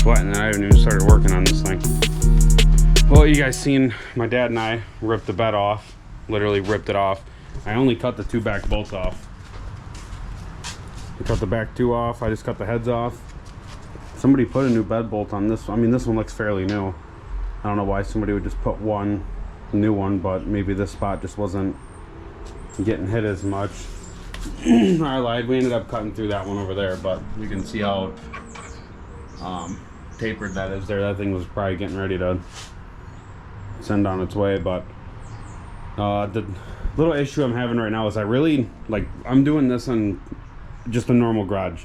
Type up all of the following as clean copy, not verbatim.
Sweating, I haven't even started working on this thing. Well, you guys seen my dad and I ripped the bed off, literally ripped it off. I only cut the two back bolts off. I cut the back two off, I just cut the heads off. Somebody put a new bed bolt on this. I mean, this one looks fairly new. I don't know why somebody would just put one new one, but maybe this spot just wasn't getting hit as much. I lied, we ended up cutting through that one over there, but you can see how tapered that is there. That thing was probably getting ready to send on its way. But the little issue I'm having right now is I'm doing this in just a normal garage.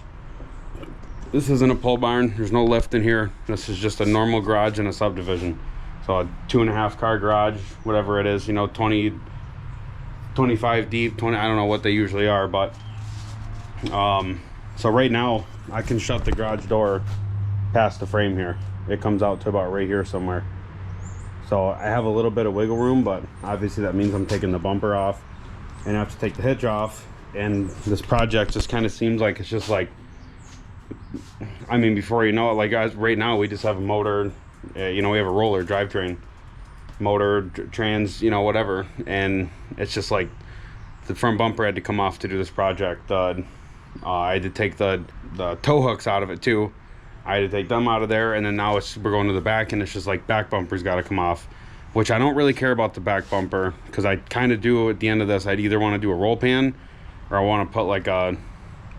This isn't a pole barn, there's no lift in here. This is just a normal garage in a subdivision. So a 2.5 car garage, whatever it is, you know, 20, 25 deep, 20, I don't know what they usually are, but so right now I can shut the garage door past the frame here. It comes out to about right here somewhere. So I have a little bit of wiggle room, but obviously that means I'm taking the bumper off and I have to take the hitch off. And this project just kind of seems like it's just like, I mean, before you know it, like guys, right now we just have a motor, you know, we have a roller drivetrain, motor, trans, you know, whatever. And it's just like the front bumper had to come off to do this project. I had to take the tow hooks out of it too. I had to take them out of there, and then now we're going to the back, and it's just like back bumper's got to come off, which I don't really care about the back bumper, because I kind of do at the end of this, I'd either want to do a roll pan, or I want to put like a,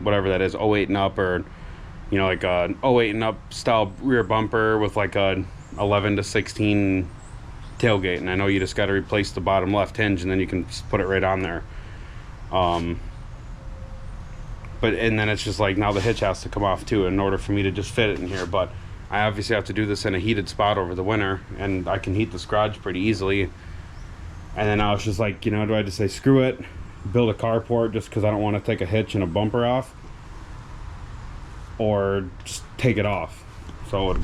whatever that is, 08 and up, or, you know, like a 08 and up style rear bumper with like a 11 to 16 tailgate. And I know you just got to replace the bottom left hinge, and then you can put it right on there. And then it's just like now the hitch has to come off too in order for me to just fit it in here. But I obviously have to do this in a heated spot over the winter, and I can heat this garage pretty easily. And then I was just like, you know, do I just say screw it, build a carport just because I don't want to take a hitch and a bumper off, or just take it off? So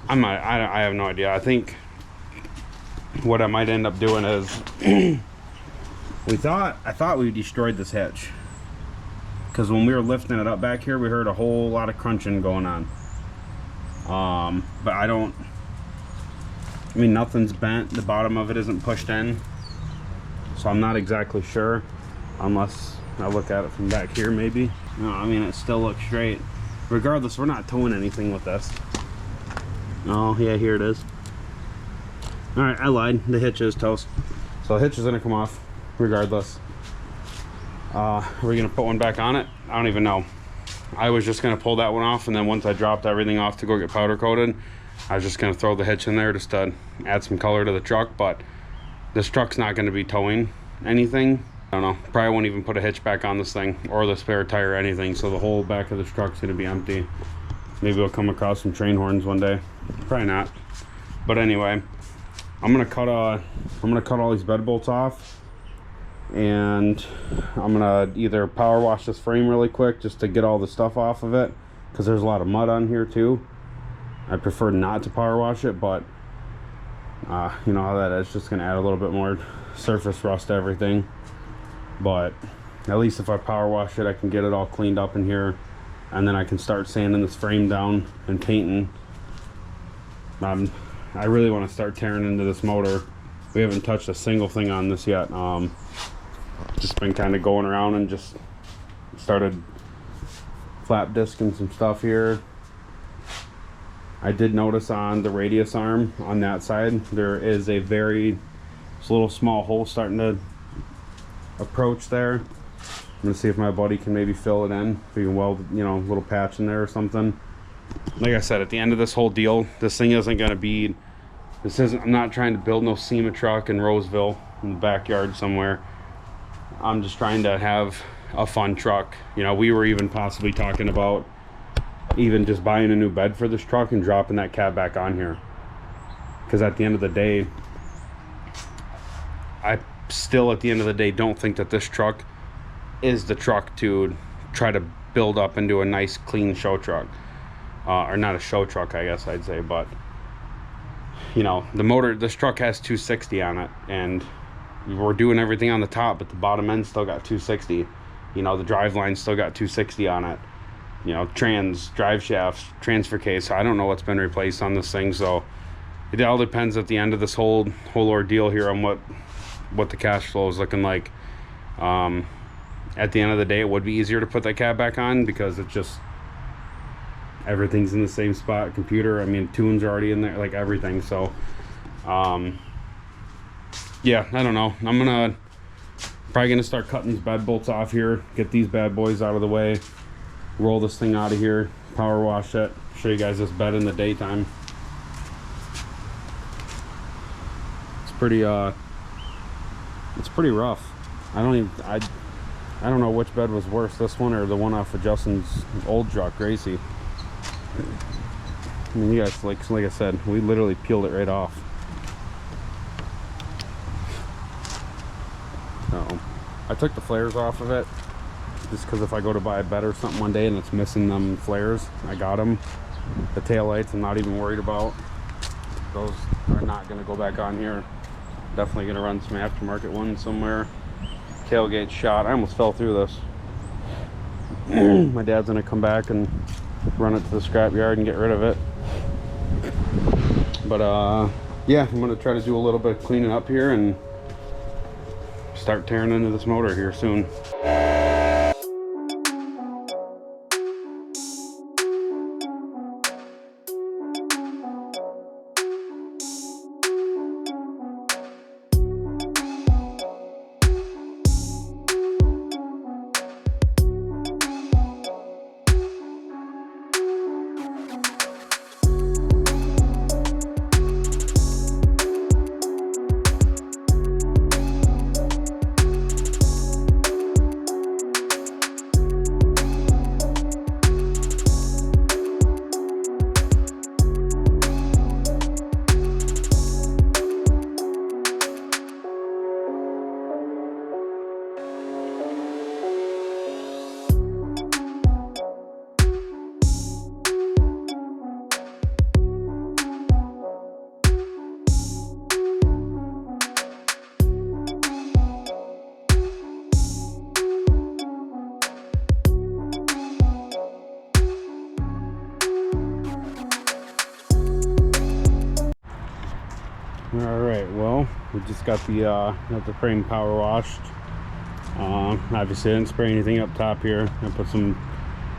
I have no idea. I think what I might end up doing is I thought we destroyed this hitch, because when we were lifting it up back here, we heard a whole lot of crunching going on. But I mean, nothing's bent. The bottom of it isn't pushed in. So I'm not exactly sure, unless I look at it from back here maybe. No, I mean, it still looks straight. Regardless, we're not towing anything with this. Oh, yeah, here it is. All right, I lied. The hitch is toast. So the hitch is gonna come off regardless. Are we gonna put one back on it? I don't even know. I was just gonna pull that one off, and then once I dropped everything off to go get powder coated, I was just gonna throw the hitch in there just to add some color to the truck. But this truck's not gonna be towing anything. I don't know, probably won't even put a hitch back on this thing or the spare tire or anything, so the whole back of this truck's gonna be empty. Maybe we'll come across some train horns one day. Probably not. But anyway, I'm gonna cut all these bed bolts off, and I'm gonna either power wash this frame really quick just to get all the stuff off of it, because there's a lot of mud on here too. I prefer not to power wash it, but you know how that is, just gonna add a little bit more surface rust to everything. But at least if I power wash it, I can get it all cleaned up in here, and then I can start sanding this frame down and painting. I really want to start tearing into this motor. We haven't touched a single thing on this yet. Just been kind of going around and just started flap disking some stuff here, I did notice on the radius arm on that side, there is a little small hole starting to approach there. I'm gonna see if my buddy can maybe fill it in. If he can weld, you know, a little patch in there or something. Like I said, at the end of this whole deal, this thing isn't gonna be, I'm not trying to build no SEMA truck in Roseville in the backyard somewhere. I'm just trying to have a fun truck. You know, we were even possibly talking about even just buying a new bed for this truck and dropping that cab back on here. Because at the end of the day, I still at the end of the day don't think that this truck is the truck to try to build up into a nice clean show truck. Or not a show truck, I guess I'd say, but you know, the motor, this truck has 260 on it, and we're doing everything on the top, but the bottom end still got 260. You know, the drive line still got 260 on it. You know, drive shafts, transfer case. So I don't know what's been replaced on this thing, so it all depends at the end of this whole ordeal here on what the cash flow is looking like. At the end of the day, it would be easier to put that cab back on because it's just everything's in the same spot. Computer, I mean, tunes are already in there, like everything. So yeah, I don't know. I'm probably gonna start cutting these bed bolts off here, get these bad boys out of the way, roll this thing out of here, power wash it, show you guys this bed in the daytime. It's pretty rough. I don't know which bed was worse, this one or the one off of Justin's old truck, Gracie. I mean, you guys, like I said, we literally peeled it right off. So I took the flares off of it just because if I go to buy a bed or something one day and it's missing them flares, I got them. The taillights I'm not even worried about. Those are not going to go back on here. Definitely going to run some aftermarket ones somewhere. Tailgate shot. I almost fell through this. My dad's going to come back and run it to the scrap yard and get rid of it. But yeah, I'm going to try to do a little bit of cleaning up here and start tearing into this motor here soon. Alright, well, we just got the frame power washed. Obviously I didn't spray anything up top here. I put some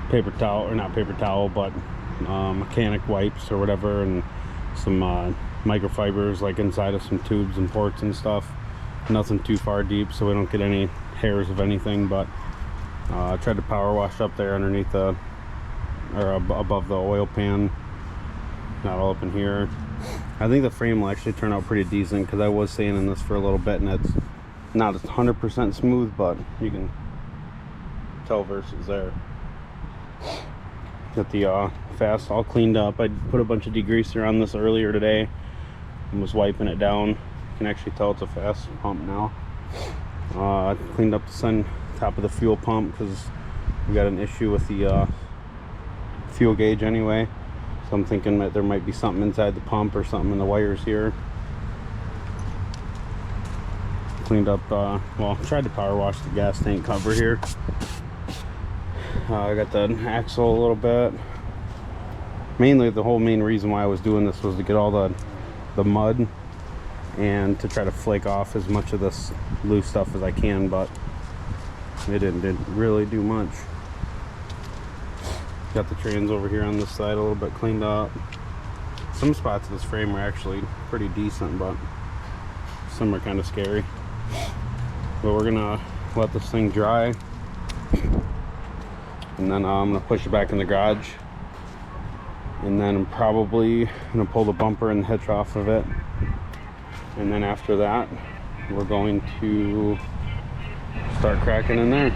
paper towel, or not paper towel, but mechanic wipes or whatever, and some microfibers like inside of some tubes and ports and stuff. Nothing too far deep so we don't get any hairs of anything, but I tried to power wash up there underneath above the oil pan. Not all up in here. I think the frame will actually turn out pretty decent because I was sanding this for a little bit and it's not 100% smooth, but you can tell versus there. Got the fast all cleaned up. I put a bunch of degreaser on this earlier today and was wiping it down. You can actually tell it's a fast pump now. I cleaned up the top of the fuel pump because we got an issue with the fuel gauge anyway. So I'm thinking that there might be something inside the pump or something in the wires here. Cleaned up, well, tried to power wash the gas tank cover here. I got the axle a little bit. Mainly the whole main reason why I was doing this was to get all the mud and to try to flake off as much of this loose stuff as I can, but it didn't really do much. Got the trans over here on this side a little bit cleaned up. Some spots of this frame are actually pretty decent, but some are kind of scary. But we're gonna let this thing dry, and then I'm gonna push it back in the garage, and then I'm probably gonna pull the bumper and the hitch off of it, and then after that we're going to start cracking in there.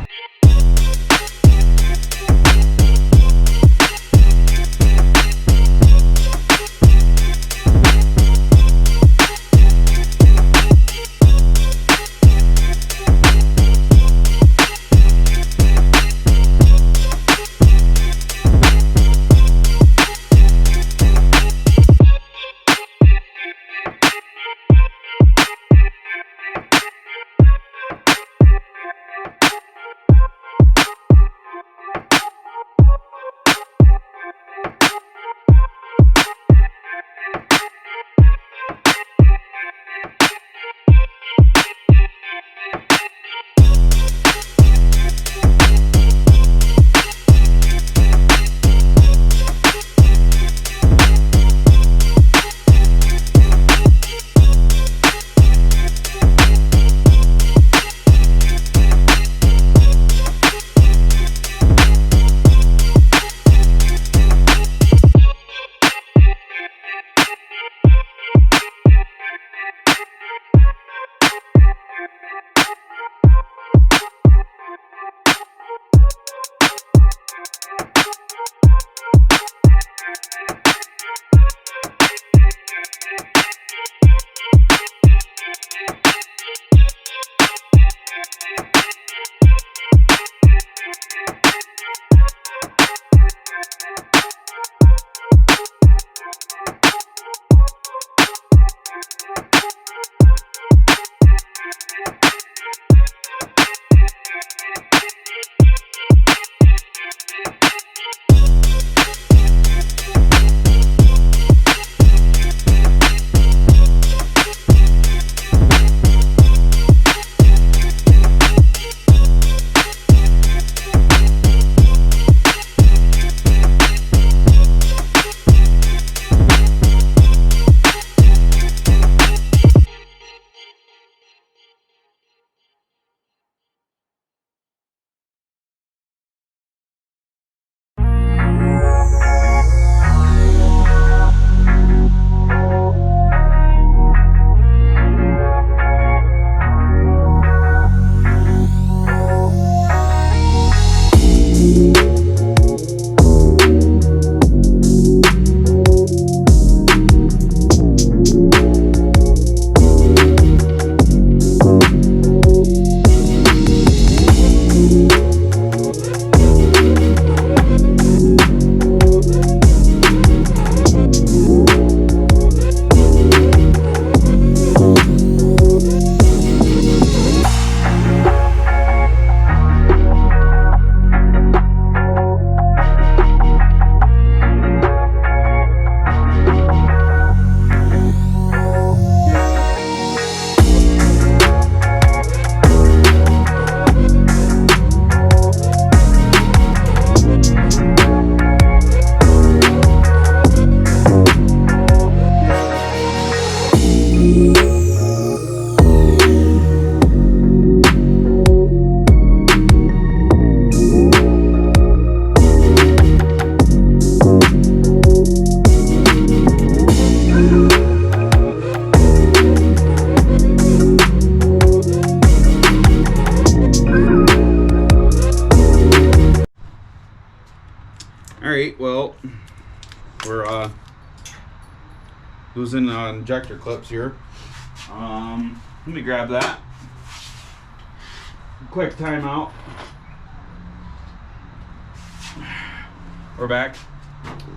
Alright, well, we're losing injector clips here. Let me grab that. Quick timeout. We're back.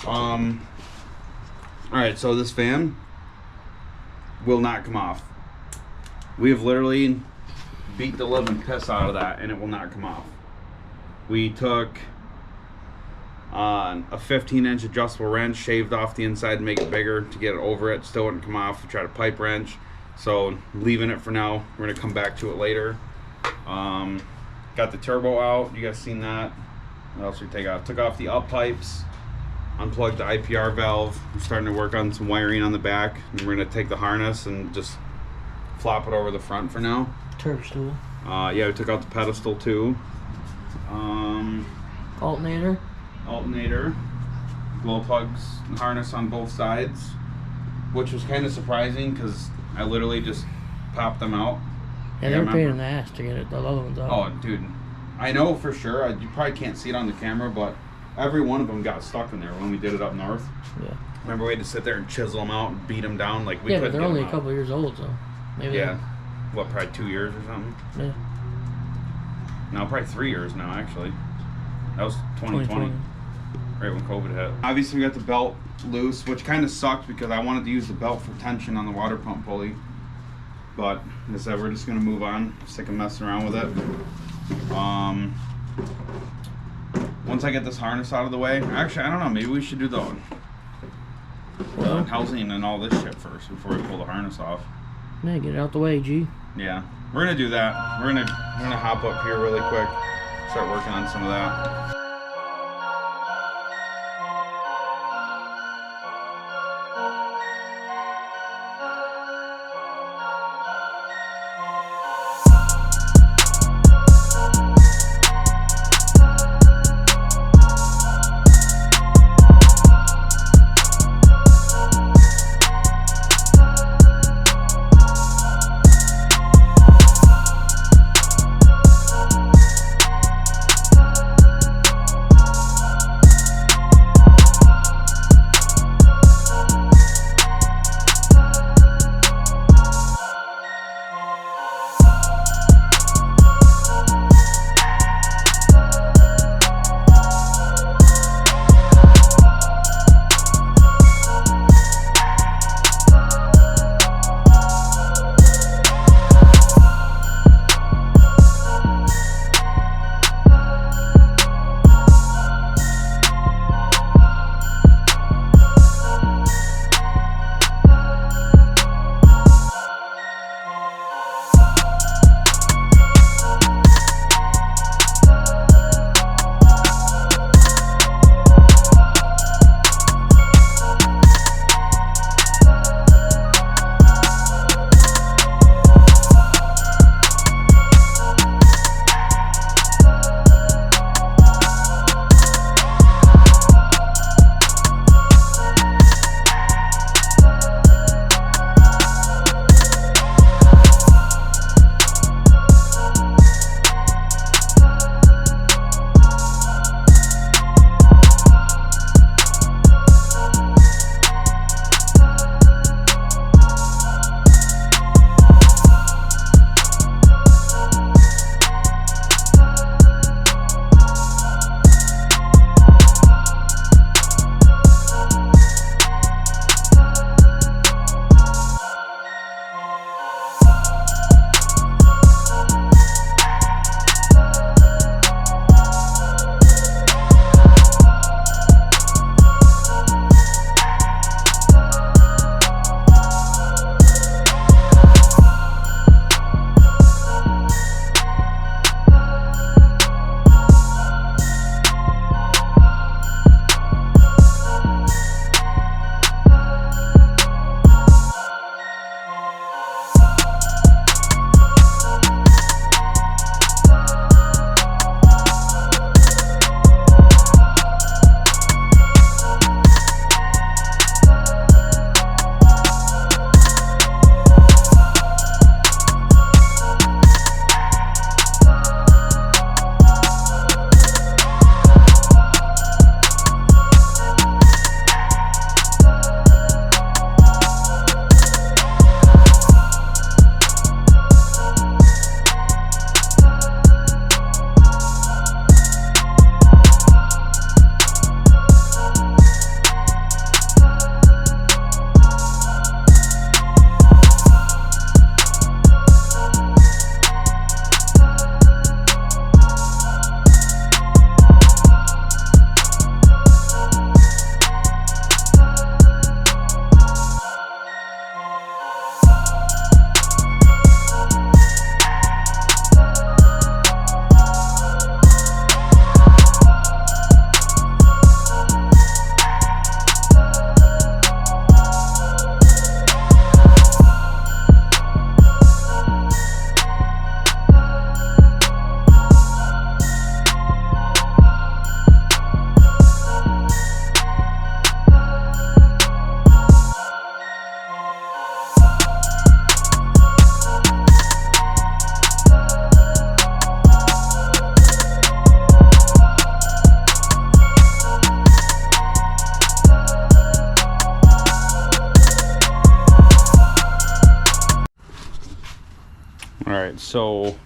Alright, so this fan will not come off. We have literally beat the living piss out of that and it will not come off. We took a 15-inch adjustable wrench, shaved off the inside to make it bigger to get it over it. Still wouldn't come off. We tried a pipe wrench, so leaving it for now. We're gonna come back to it later. Got the turbo out. You guys seen that? What else we take off? Took off the up pipes. unplugged the IPR valve. I'm starting to work on some wiring on the back. And we're gonna take the harness and just flop it over the front for now. Turf stool. Yeah, we took out the pedestal too. Alternator. Glow plugs and harness on both sides, which was kind of surprising because I literally just popped them out. Yeah, they were pain in the ass to get the other ones out. Oh, dude. I know for sure. You probably can't see it on the camera, but every one of them got stuck in there when we did it up north. Yeah. Remember we had to sit there and chisel them out and beat them down like we yeah, couldn't but they're get only them a couple out. years old, so maybe. Yeah. What, probably 2 years or something? Yeah. No, probably 3 years now, actually. That was 2020. Right when COVID hit. Obviously, we got the belt loose, which kind of sucked because I wanted to use the belt for tension on the water pump pulley. But, as I said, we're just going to move on. Sick of messing around with it. Once I get this harness out of the way, actually, I don't know, maybe we should do the housing and all this shit first before we pull the harness off. Yeah, get it out the way, G. Yeah, we're gonna do that. We're gonna hop up here really quick, start working on some of that. Alright, so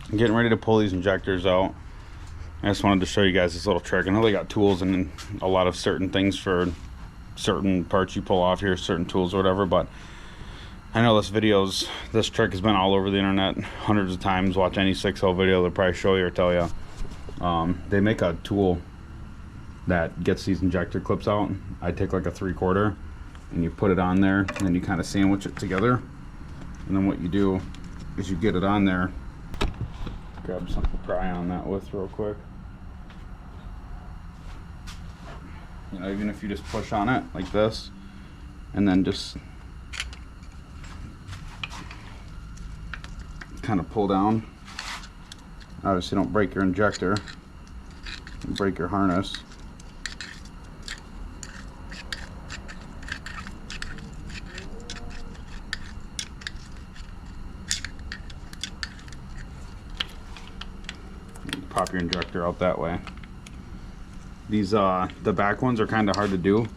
I'm getting ready to pull these injectors out. I just wanted to show you guys this little trick. I know they got tools and a lot of certain things for certain parts you pull off here, certain tools or whatever, but I know this trick has been all over the internet hundreds of times. Watch any 6-hole video, they'll probably show you or tell you. They make a tool that gets these injector clips out. I take like a 3/4 and you put it on there, and then you kind of sandwich it together. And then what you do is you get it on there. Grab something to pry on that with real quick. You know, even if you just push on it like this, and then just kind of pull down. Obviously don't break your injector, break your harness. Pop your injector out that way. These the back ones are kind of hard to do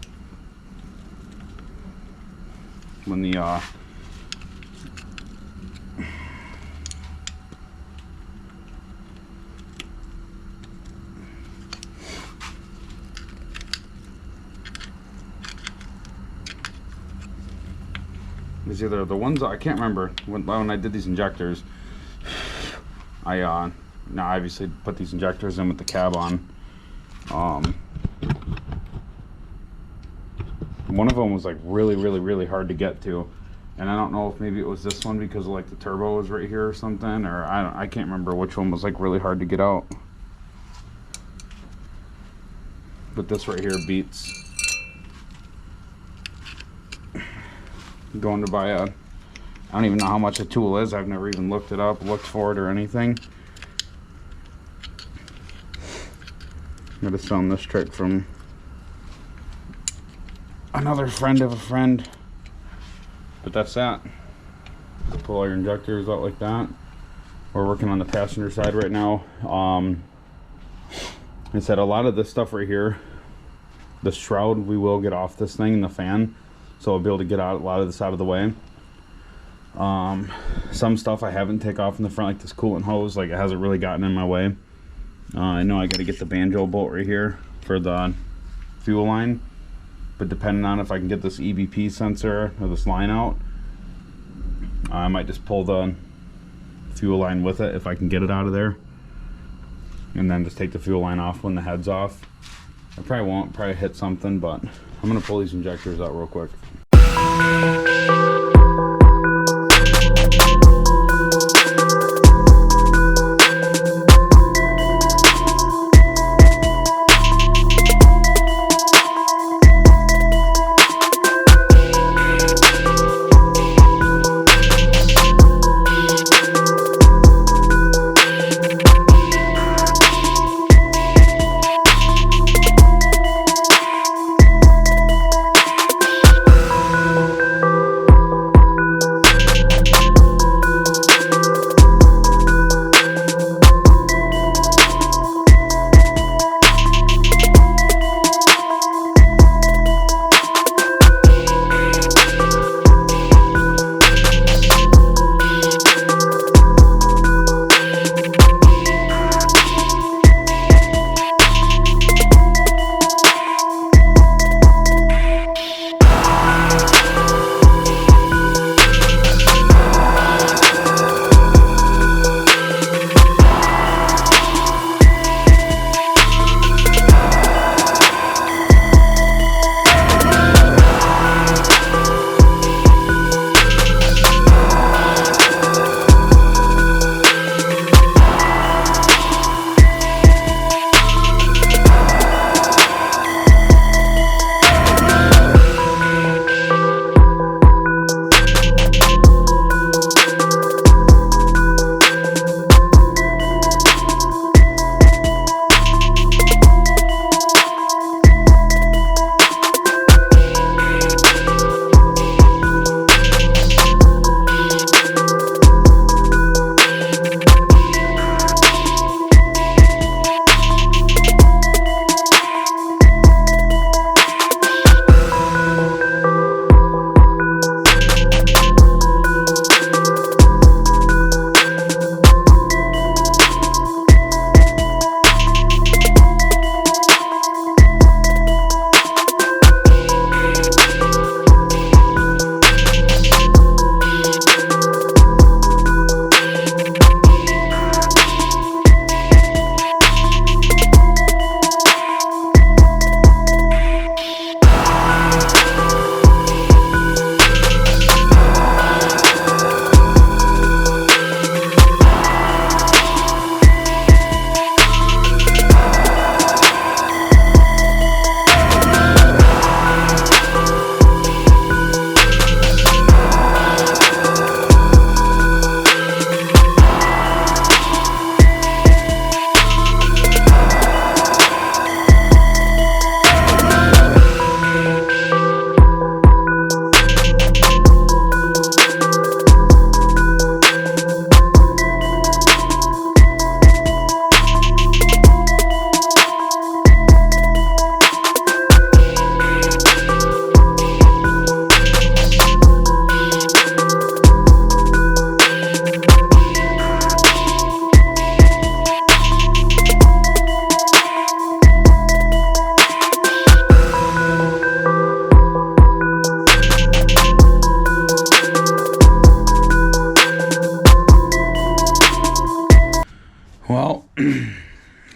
when the is either the ones I can't remember when I did these injectors. I now obviously put these injectors in with the cab on. One of them was like really hard to get to, and I don't know if maybe it was this one because like the turbo was right here or something, or I can't remember which one was like really hard to get out. But this right here beats going to buy I don't even know how much a tool is. I've never even looked it up, looked for it or anything. I just found this trick from another friend of a friend. But that's that. Pull all your injectors out like that. We're working on the passenger side right now. I said a lot of this stuff right here, the shroud we will get off this thing and the fan, so I'll be able to get out a lot of this out of the way. Some stuff I haven't take off in the front, like this coolant hose, like it hasn't really gotten in my way. I know I got to get the banjo bolt right here for the fuel line, but depending on if I can get this EBP sensor or this line out, I might just pull the fuel line with it if I can get it out of there, and then just take the fuel line off when the head's off. I probably won't, probably hit something, but I'm gonna pull these injectors out real quick.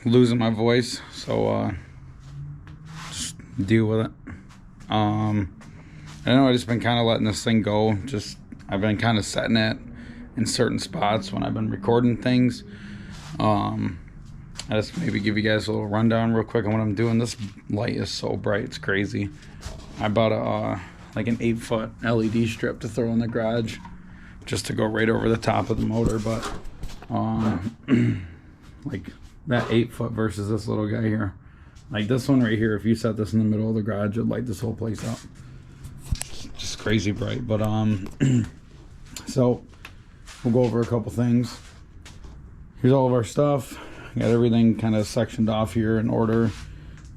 losing my voice, so just deal with it. I know I've just been kind of letting this thing go. I've been kind of setting it in certain spots when I've been recording things. I just maybe give you guys a little rundown real quick on what I'm doing. This light is so bright, it's crazy. I bought a like an 8-foot LED strip to throw in the garage, just to go right over the top of the motor. But like that 8-foot versus this little guy here, like this one right here, if you set this in the middle of the garage, it'd light this whole place up. Just crazy bright. But so we'll go over a couple things. Here's all of our stuff. Got everything kind of sectioned off here in order.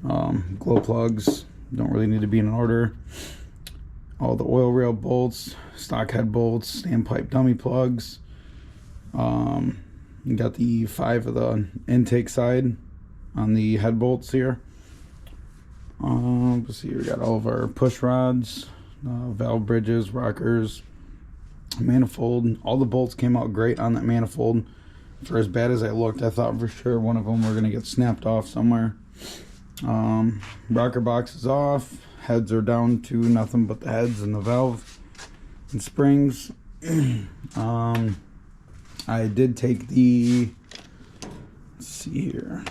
Glow plugs don't really need to be in order. All the oil rail bolts, stock head bolts, standpipe dummy plugs. You got the 5 of the intake side on the head bolts here. Let's see, we got all of our push rods, valve bridges, rockers, manifold. All the bolts came out great on that manifold. For as bad as I looked, I thought for sure one of them were going to get snapped off somewhere. Rocker box is off. Heads are down to nothing but the heads and the valve and springs. I did take the, let's see here,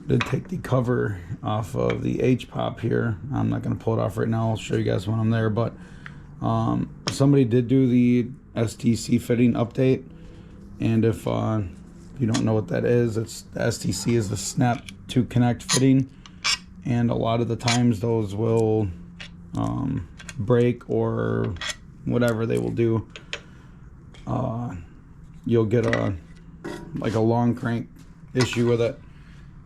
did take the cover off of the H-pop here. I'm not going to pull it off right now. I'll show you guys when I'm there. But somebody did do the STC fitting update, and if you don't know what that is, it's the STC is the snap to connect fitting, and a lot of the times those will break or whatever they will do. You'll get a long crank issue with it.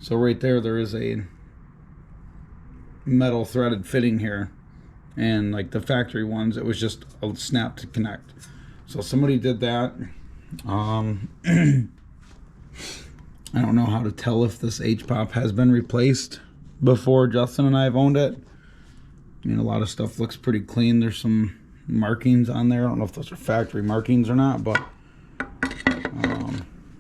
So right there is a metal threaded fitting here, and like the factory ones, it was just a snap to connect. So somebody did that. I don't know how to tell if this H-pop has been replaced before Justin and I have owned it. I mean, a lot of stuff looks pretty clean. There's some markings on there. I don't know if those are factory markings or not, but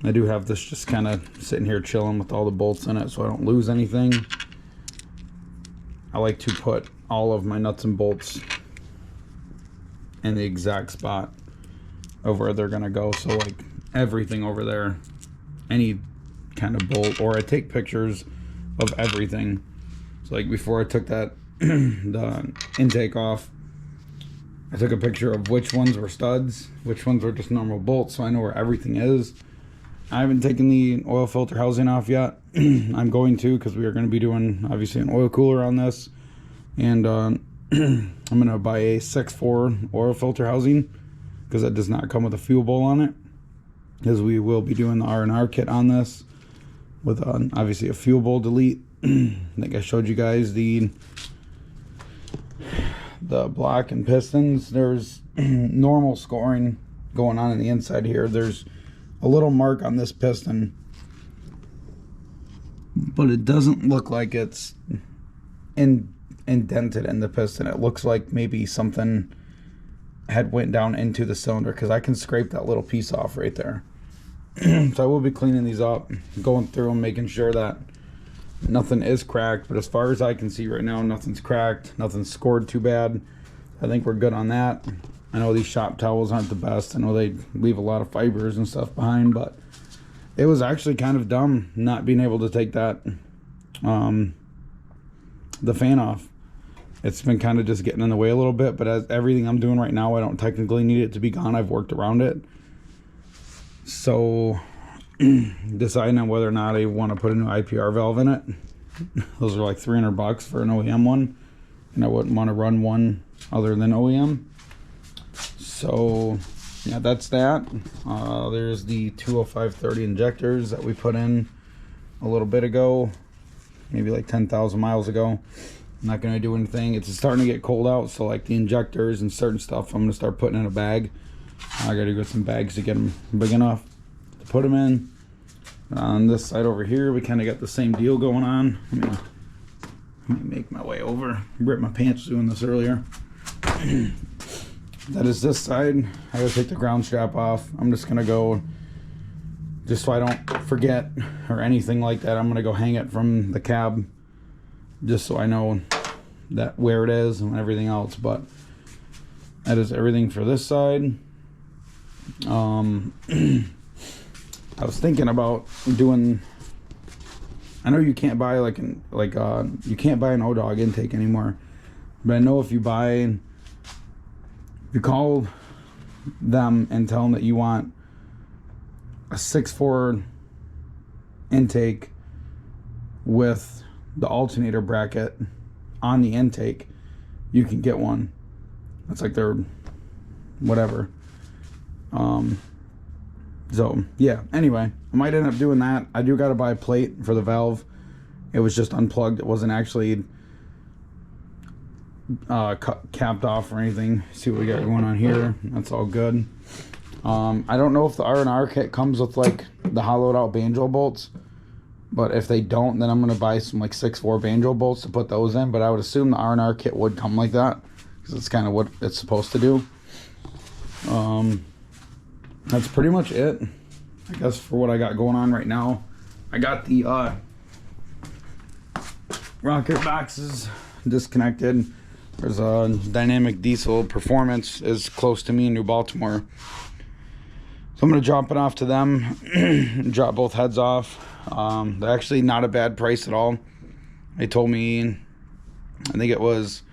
I do have this just kind of sitting here chilling with all the bolts in it so I don't lose anything. I like to put all of my nuts and bolts in the exact spot of where they're gonna go. So like everything over there, any kind of bolt, or I take pictures of everything. So like before I took that the intake off, I took a picture of which ones were studs, which ones were just normal bolts, so I know where everything is. I haven't taken the oil filter housing off yet. I'm going to, because we are going to be doing obviously an oil cooler on this, and I'm going to buy a 6.4 oil filter housing, because it does not come with a fuel bowl on it, because we will be doing the R&R kit on this with obviously a fuel bowl delete. I think I showed you guys the block and pistons. There's normal scoring going on the inside here. There's a little mark on this piston, but it doesn't look like it's indented in the piston. It looks like maybe something had went down into the cylinder, because I can scrape that little piece off right there. So I will be cleaning these up, going through them, making sure that nothing is cracked. But as far as I can see right now, nothing's cracked, nothing's scored too bad. I think we're good on that. I know these shop towels aren't the best. I know they leave a lot of fibers and stuff behind, but it was actually kind of dumb not being able to take that the fan off. It's been kind of just getting in the way a little bit, but as everything I'm doing right now, I don't technically need it to be gone. I've worked around it. So deciding on whether or not I want to put a new IPR valve in it. Those are like $300 for an OEM one, and I wouldn't want to run one other than OEM. So yeah, that's that. There's the 205/30 injectors that we put in a little bit ago, maybe like 10,000 miles ago. I'm not going to do anything. It's starting to get cold out, so like the injectors and certain stuff I'm going to start putting in a bag. I got to get some bags to get them big enough to put them in. On this side over here, we kind of got the same deal going on. Let me make my way over. I ripped my pants doing this earlier. That is this side. I gotta take the ground strap off. I'm just gonna go just so I don't forget or anything like that, I'm gonna go hang it from the cab, just so I know that where it is and everything else. But that is everything for this side. I was thinking about doing, I know you can't buy you can't buy an O-Dog intake anymore, but I know if you call them and tell them that you want a 6.4 intake with the alternator bracket on the intake, you can get one. That's like their whatever. So yeah, anyway, I might end up doing that. I do gotta buy a plate for the valve. It was just unplugged. It wasn't actually capped off or anything. See what we got going on here. That's all good. I don't know if the R&R kit comes with like the hollowed out banjo bolts, but if they don't, then I'm gonna buy some like 6.4 banjo bolts to put those in. But I would assume the R&R kit would come like that, because it's kind of what it's supposed to do. That's pretty much it, I guess, for what I got going on right now. I got the rocker boxes disconnected. There's a Dynamic Diesel Performance is close to me in New Baltimore, so I'm gonna drop it off to them. Drop both heads off. They're actually not a bad price at all. They told me, I think it was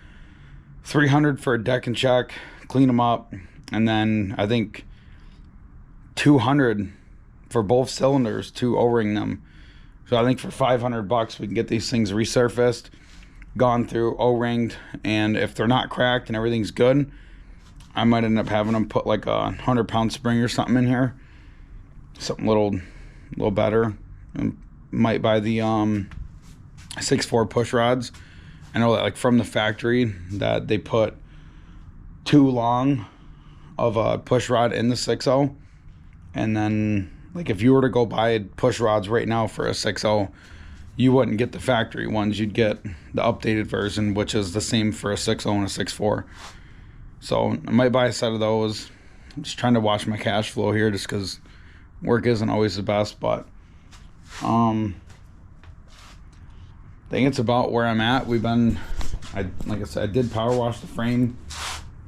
$300 for a deck and check, clean them up, and then I think $200 for both cylinders to O-ring them. So I think for $500 we can get these things resurfaced, gone through, O-ringed, and if they're not cracked and everything's good, I might end up having them put like a 100-pound spring or something in here, something a little better. I might buy the 6.4 push rods. I know that like from the factory that they put too long of a push rod in the 6.0. And then, like, if you were to go buy push rods right now for a 6.0, you wouldn't get the factory ones. You'd get the updated version, which is the same for a 6.0 and a 6.4. So I might buy a set of those. I'm just trying to watch my cash flow here, just because work isn't always the best. But I think it's about where I'm at. Like I said, I did power wash the frame.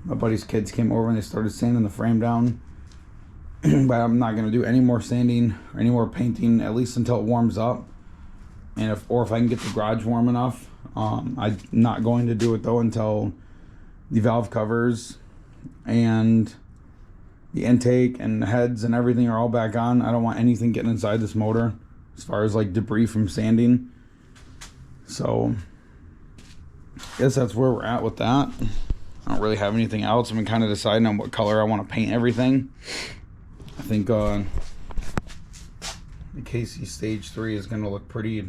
My buddy's kids came over and they started sanding the frame down. But I'm not gonna do any more sanding or any more painting, at least until it warms up. And if I can get the garage warm enough. I'm not going to do it though until the valve covers and the intake and the heads and everything are all back on. I don't want anything getting inside this motor as far as like debris from sanding. So I guess that's where we're at with that. I don't really have anything else. I've been kind of deciding on what color I want to paint everything. I think the KC Stage 3 is going to look pretty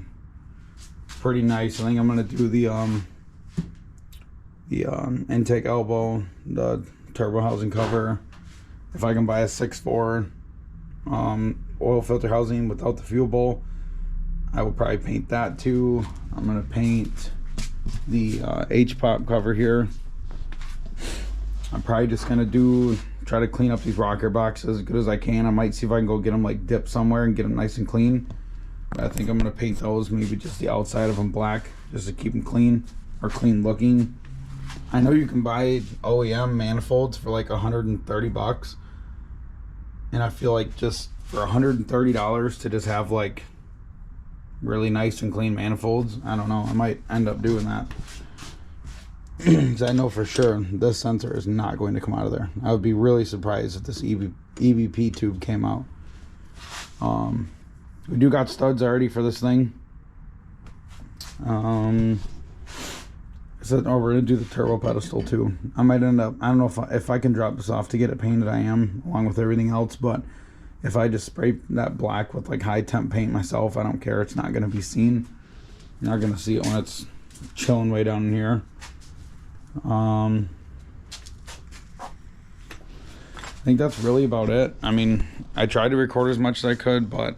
nice. I think I'm going to do the intake elbow, the turbo housing cover. If I can buy a 6.4 oil filter housing without the fuel bowl, I will probably paint that too. I'm going to paint the H-pop cover here. I'm probably just going to try to clean up these rocker boxes as good as I can. I might see if I can go get them like dipped somewhere and get them nice and clean. But I think I'm going to paint those, maybe just the outside of them black, just to keep them clean, or clean looking. I know you can buy OEM manifolds for like $130, and I feel like just for $130 to just have like really nice and clean manifolds, I don't know, I might end up doing that. Because I know for sure this sensor is not going to come out of there. I would be really surprised if this EVP tube came out. We do got studs already for this thing. I said, we're gonna do the turbo pedestal too. I might end up, I don't know if I can drop this off to get it painted. I am, along with everything else, but if I just spray that black with like high temp paint myself, I don't care. It's not gonna be seen. You're not gonna see it when it's chilling way down in here. I think that's really about it. I mean, I tried to record as much as I could, but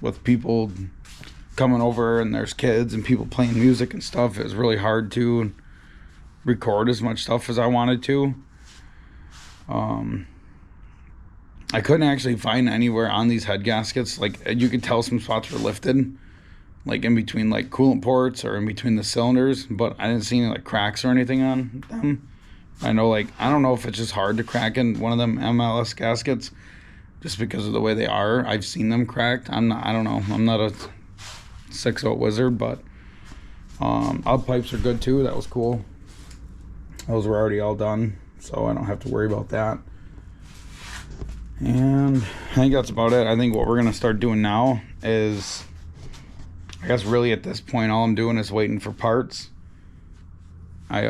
with people coming over and there's kids and people playing music and stuff, it was really hard to record as much stuff as I wanted to. I couldn't actually find anywhere on these head gaskets. Like, you could tell some spots were lifted, like in between like coolant ports or in between the cylinders, but I didn't see any like cracks or anything on them. I know, like, I don't know if it's just hard to crack in one of them MLS gaskets just because of the way they are. I've seen them cracked. I don't know. I'm not a 6-0 wizard, but out pipes are good too. That was cool. Those were already all done, so I don't have to worry about that. And I think that's about it. I think what we're gonna start doing now is, I guess really at this point all I'm doing is waiting for parts. I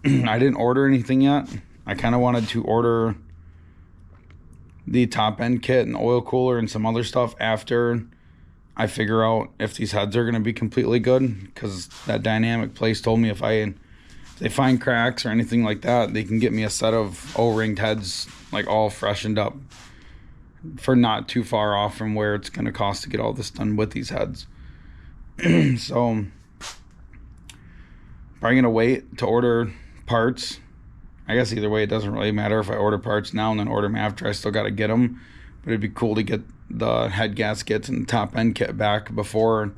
didn't order anything yet. I kind of wanted to order the top end kit and the oil cooler and some other stuff after I figure out if these heads are going to be completely good, because that dynamic place told me if they find cracks or anything like that, they can get me a set of O-ringed heads, like all freshened up, for not too far off from where it's going to cost to get all this done with these heads. So probably going to wait to order parts. I guess either way it doesn't really matter if I order parts now and then order them after. I still got to get them, but it'd be cool to get the head gaskets and the top end kit back before,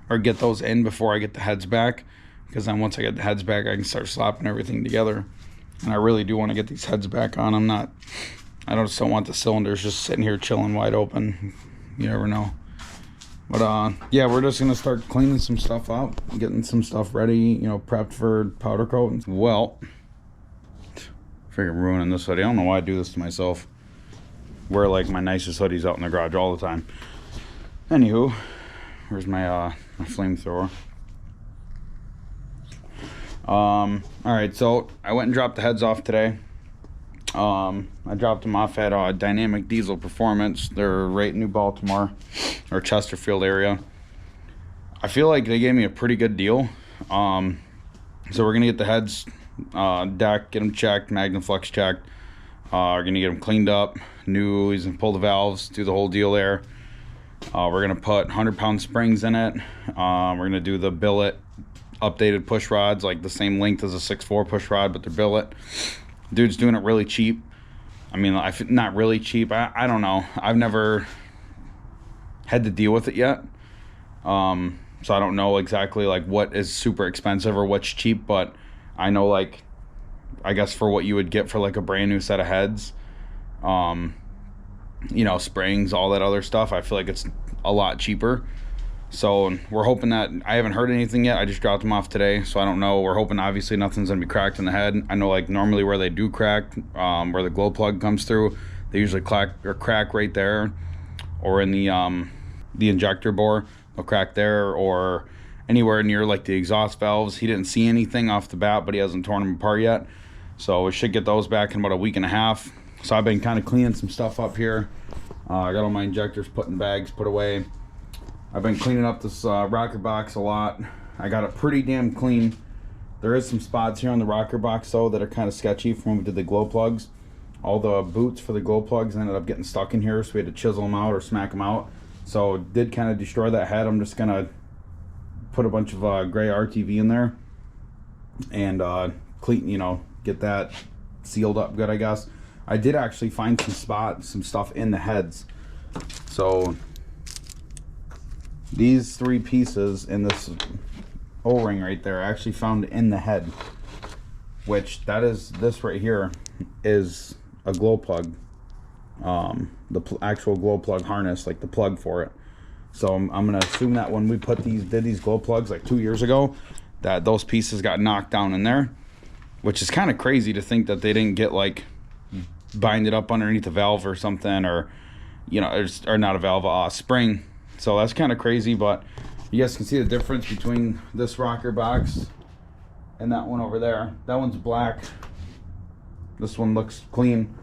or get those in before I get the heads back, because then once I get the heads back I can start slapping everything together. And I really do want to get these heads back on. I just don't want the cylinders just sitting here chilling wide open. You never know. But yeah, we're just gonna start cleaning some stuff up, getting some stuff ready, you know, prepped for powder coat. Well, figure I'm ruining this hoodie. I don't know why I do this to myself. Wear like my nicest hoodies out in the garage all the time. Anywho, where's my my flamethrower? All right, so I went and dropped the heads off today. I dropped them off at Dynamic Diesel Performance. They're right in New Baltimore or Chesterfield area. I feel like they gave me a pretty good deal. So we're gonna get the heads decked, get them checked, Magnaflux checked. We're gonna get them cleaned up, new oilies, and pull the valves, do the whole deal there. We're gonna put 100-pound springs in it. We're gonna do the billet updated push rods, like the same length as a 6.4 push rod, but they're billet. Dude's doing it really cheap. I mean, not really cheap. I don't know. I've never had to deal with it yet. So I don't know exactly like what is super expensive or what's cheap, but I know, like, I guess for what you would get for like a brand new set of heads, you know, springs, all that other stuff, I feel like it's a lot cheaper. So we're hoping that, I haven't heard anything yet. I just dropped them off today, so I don't know. We're hoping obviously nothing's gonna be cracked in the head. I know, like, normally where they do crack, where the glow plug comes through, they usually crack right there, or in the injector bore, they'll crack there, or anywhere near like the exhaust valves. He didn't see anything off the bat, but he hasn't torn them apart yet. So we should get those back in about a week and a half. So I've been kind of cleaning some stuff up here. I got all my injectors put in bags, put away. I've been cleaning up this rocker box a lot. I got it pretty damn clean. There is some spots here on the rocker box though that are kind of sketchy from when we did the glow plugs. All the boots for the glow plugs ended up getting stuck in here, so we had to chisel them out or smack them out. So it did kind of destroy that head. I'm just gonna put a bunch of gray RTV in there and clean, you know, get that sealed up good, I guess. I did actually find some stuff in the heads. So these 3 pieces in this O-ring right there I actually found in the head, which this right here is a glow plug, the actual glow plug harness, like the plug for it. So I'm gonna assume that when we did these glow plugs like 2 years ago, that those pieces got knocked down in there, which is kind of crazy to think that they didn't get like binded up underneath a valve or something, or, you know, or not a valve, spring. So that's kind of crazy, but you guys can see the difference between this rocker box and that one over there. That one's black. This one looks clean.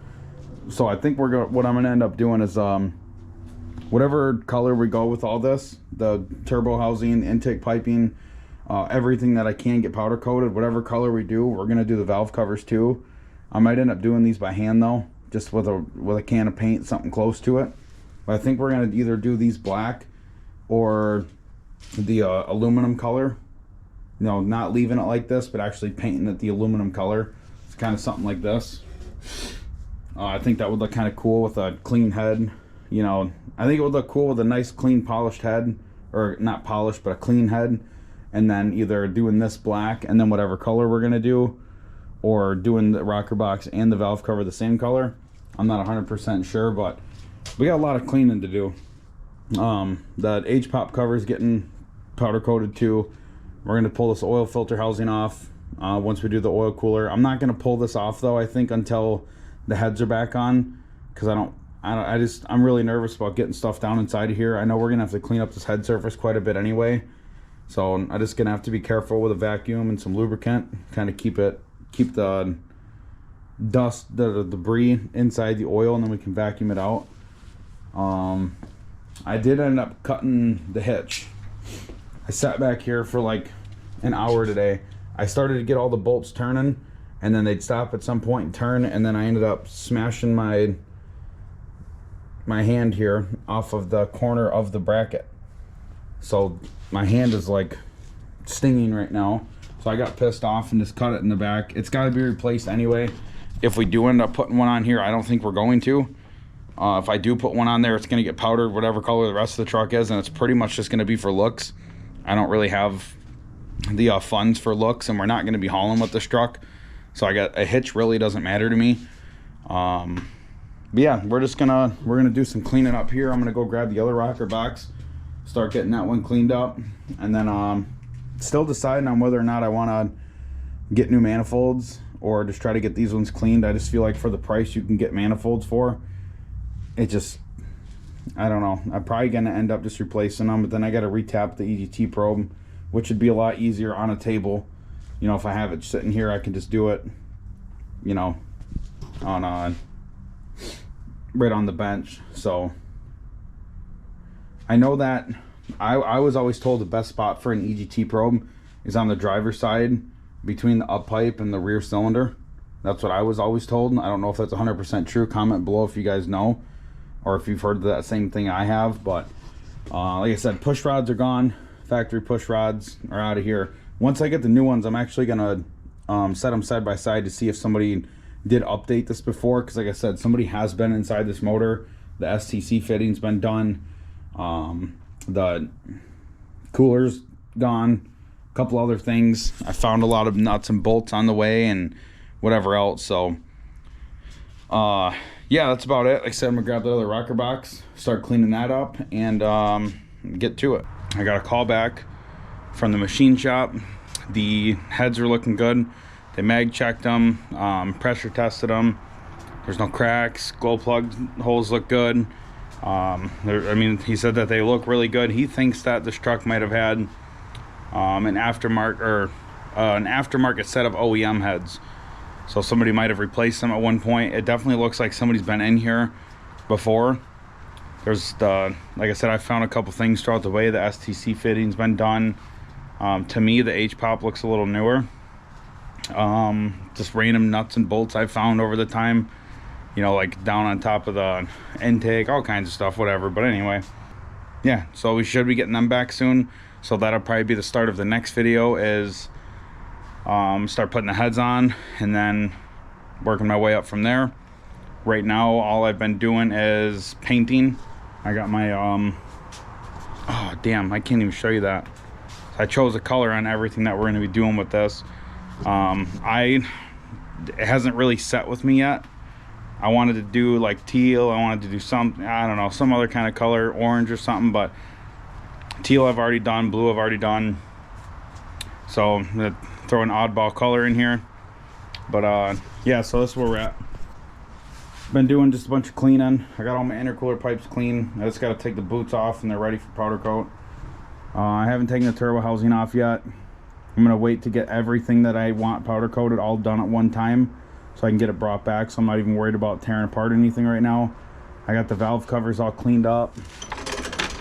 So I think what I'm gonna end up doing is whatever color we go with all this, the turbo housing, intake piping, everything that I can get powder coated, whatever color we do, we're gonna do the valve covers too. I might end up doing these by hand though, just with a can of paint, something close to it. But I think we're gonna either do these black or the aluminum color. You know, not leaving it like this, but actually painting it the aluminum color. It's kind of something like this. I think that would look kind of cool with a clean head. You know, I think it would look cool with a nice clean polished head, or not polished but a clean head, and then either doing this black and then whatever color we're gonna do, or doing the rocker box and the valve cover the same color. I'm not 100% sure, but we got a lot of cleaning to do. The H-pop cover is getting powder coated too. We're gonna pull this oil filter housing off once we do the oil cooler. I'm not gonna pull this off though, I think, until the heads are back on, because I'm really nervous about getting stuff down inside of here. I know we're gonna have to clean up this head surface quite a bit anyway, so I'm just gonna have to be careful with a vacuum and some lubricant, kind of keep the dust, the debris inside the oil, and then we can vacuum it out. I did end up cutting the hitch. I sat back here for like an hour today. I started to get all the bolts turning, and then they'd stop at some point and turn, and then I ended up smashing my hand here off of the corner of the bracket. So my hand is like stinging right now. So I got pissed off and just cut it in the back. It's got to be replaced anyway. If we do end up putting one on here, I don't think we're going to. If I do put one on there, it's going to get powdered whatever color the rest of the truck is, and it's pretty much just going to be for looks. I don't really have the funds for looks, and we're not going to be hauling with this truck. So I got a hitch, really doesn't matter to me. But yeah, we're gonna do some cleaning up here. I'm gonna go grab the other rocker box, start getting that one cleaned up, and then still deciding on whether or not I want to get new manifolds or just try to get these ones cleaned. I just feel like for the price you can get manifolds for, it just, I don't know. I'm probably gonna end up just replacing them, but then I got to retap the EGT probe, which would be a lot easier on a table. You know, if I have it sitting here, I can just do it, you know, on right on the bench. So I know that I was always told the best spot for an EGT probe is on the driver's side between the up pipe and the rear cylinder. That's what I was always told. I don't know if that's 100% true. Comment below if you guys know, or if you've heard that same thing I have. But like I said, push rods are gone. Factory push rods are out of here. Once I get the new ones, I'm actually gonna set them side by side to see if somebody did update this before, because like I said, somebody has been inside this motor. The STC fitting's been done. The cooler's gone. A couple other things. I found a lot of nuts and bolts on the way and whatever else. So yeah, that's about it. Like I said, I'm gonna grab the other rocker box, start cleaning that up, and get to it. I got a call back from the machine shop. The heads are looking good. They mag checked them, pressure tested them. There's no cracks. Glow plug holes look good. I mean, he said that they look really good. He thinks that this truck might have had an aftermarket set of OEM heads. So somebody might have replaced them at one point. It definitely looks like somebody's been in here before. There's like I said, I found a couple things throughout the way. The STC fitting's been done. To me, the H-pop looks a little newer. Just random nuts and bolts I found over the time, you know, like down on top of the intake, all kinds of stuff, whatever. But anyway, yeah, so we should be getting them back soon. So that'll probably be the start of the next video, is start putting the heads on and then working my way up from there. Right now, all I've been doing is painting. I got my oh damn, I can't even show you that. I chose a color on everything that we're going to be doing with this. It hasn't really set with me yet. I wanted to do like teal. I wanted to do some, I don't know, some other kind of color, orange or something, but teal I've already done, blue I've already done. So I'm gonna throw an oddball color in here. But yeah, so that's where we're at. Been doing just a bunch of cleaning. I got all my intercooler pipes clean. I just got to take the boots off and they're ready for powder coat. I haven't taken the turbo housing off yet. I'm gonna wait to get everything that I want powder coated all done at one time, so I can get it brought back. So I'm not even worried about tearing apart anything right now. I got the valve covers all cleaned up.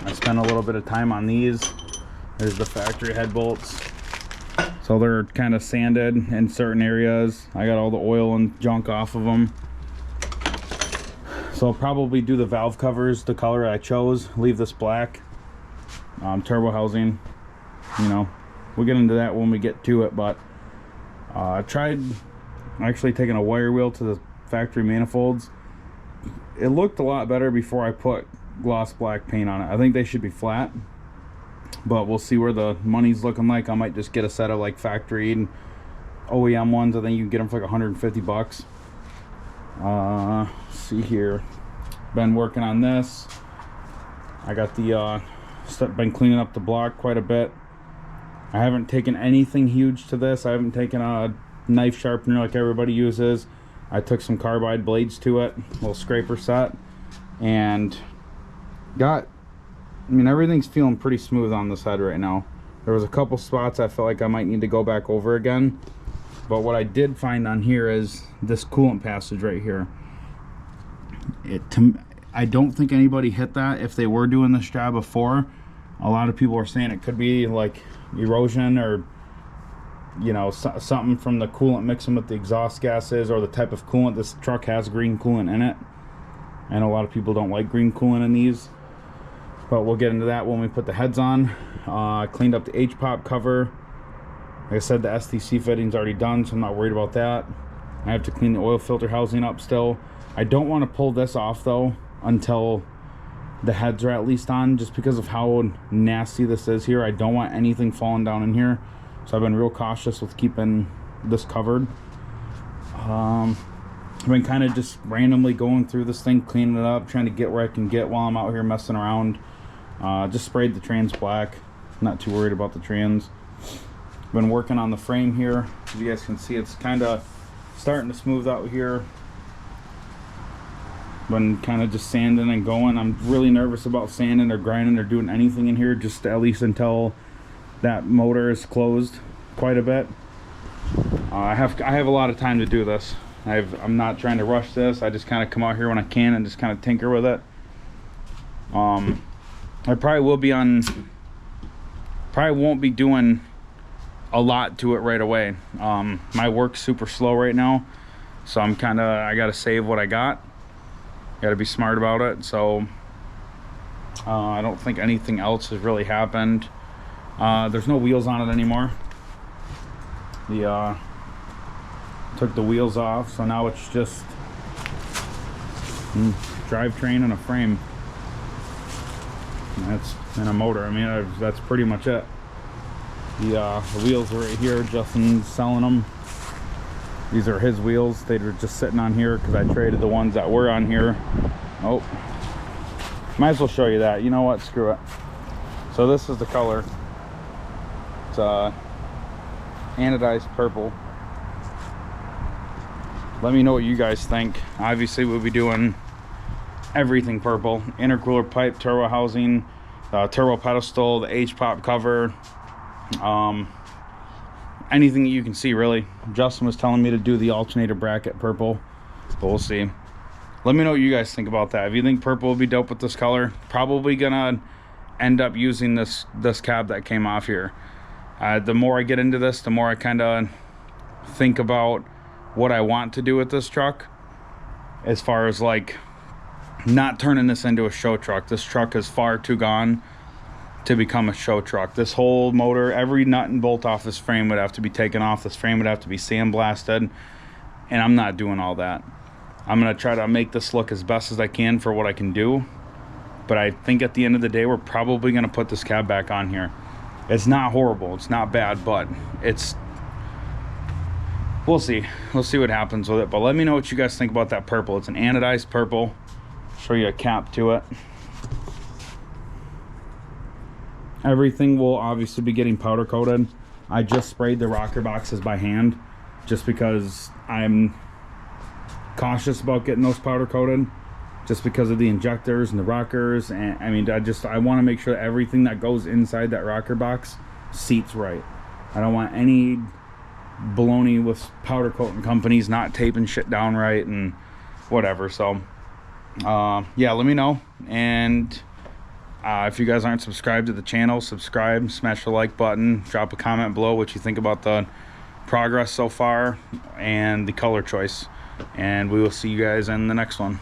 I spent a little bit of time on these. There's the factory head bolts. So they're kind of sanded in certain areas. I got all the oil and junk off of them. So I'll probably do the valve covers the color I chose. Leave this black. Turbo housing, you know, we'll get into that when we get to it. But I tried actually taking a wire wheel to the factory manifolds, it looked a lot better before I put gloss black paint on it. I think they should be flat, but we'll see where the money's looking like. I might just get a set of like factory and OEM ones. I think you can get them for like 150 bucks. See here, been working on this. I got the been cleaning up the block quite a bit. I haven't taken anything huge to this. I haven't taken a knife sharpener like everybody uses. I took some carbide blades to it, a little scraper set, and I mean, everything's feeling pretty smooth on this head right now. There was a couple spots I felt like I might need to go back over again, but what I did find on here is this coolant passage right here. I don't think anybody hit that. If they were doing this job before, a lot of people are saying it could be like erosion or, you know, something from the coolant mixing with the exhaust gases or the type of coolant. This truck has green coolant in it, and a lot of people don't like green coolant in these, but we'll get into that when we put the heads on. I cleaned up the H-pop cover. Like I said, the STC fitting's already done, so I'm not worried about that. I have to clean the oil filter housing up still. I don't want to pull this off though until the heads are at least on, just because of how nasty this is here. I don't want anything falling down in here, so I've been real cautious with keeping this covered. I've been kind of just randomly going through this thing, cleaning it up, trying to get where I can get while I'm out here messing around. Just sprayed the trans black, not too worried about the trans. Been working on the frame here. As you guys can see, it's kind of starting to smooth out here. Been kind of just sanding and going. I'm really nervous about sanding or grinding or doing anything in here, just at least until that motor is closed quite a bit. I have a lot of time to do this. I'm not trying to rush this. I just kind of come out here when I can and just kind of tinker with it. I probably won't be doing a lot to it right away. My work's super slow right now, so I gotta save what I got. Gotta be smart about it. So I don't think anything else has really happened. There's no wheels on it anymore. Took the wheels off, so now it's just drivetrain and a frame. And a motor. I mean, that's pretty much it. The wheels are right here. Justin's selling them. These are his wheels. They were just sitting on here because I traded the ones that were on here. Oh, might as well show you that. You know what? Screw it. So this is the color. It's anodized purple. Let me know what you guys think. Obviously, we'll be doing everything purple. Intercooler pipe, turbo housing, turbo pedestal, the H-pop cover, anything that you can see really. Justin was telling me to do the alternator bracket purple, but we'll see. Let me know what you guys think about that. If you think purple will be dope with this color, probably gonna end up using this cab that came off here. The more I get into this, the more I kind of think about what I want to do with this truck, as far as like not turning this into a show truck. This truck is far too gone to become a show truck. This whole motor, every nut and bolt off this frame would have to be taken off. This frame would have to be sandblasted, and I'm not doing all that. I'm gonna try to make this look as best as I can for what I can do, but I think at the end of the day, we're probably gonna put this cab back on here. It's not horrible, it's not bad, but we'll see what happens with it. But let me know what you guys think about that purple. It's an anodized purple. Show you a cap to it. Everything will obviously be getting powder coated. I just sprayed the rocker boxes by hand just because I'm cautious about getting those powder coated, just because of the injectors and the rockers. And I mean, I want to make sure that everything that goes inside that rocker box seats right. I don't want any baloney with powder coating companies not taping shit down right and whatever. So yeah, let me know. And if you guys aren't subscribed to the channel, subscribe, smash the like button, drop a comment below what you think about the progress so far and the color choice, and we will see you guys in the next one.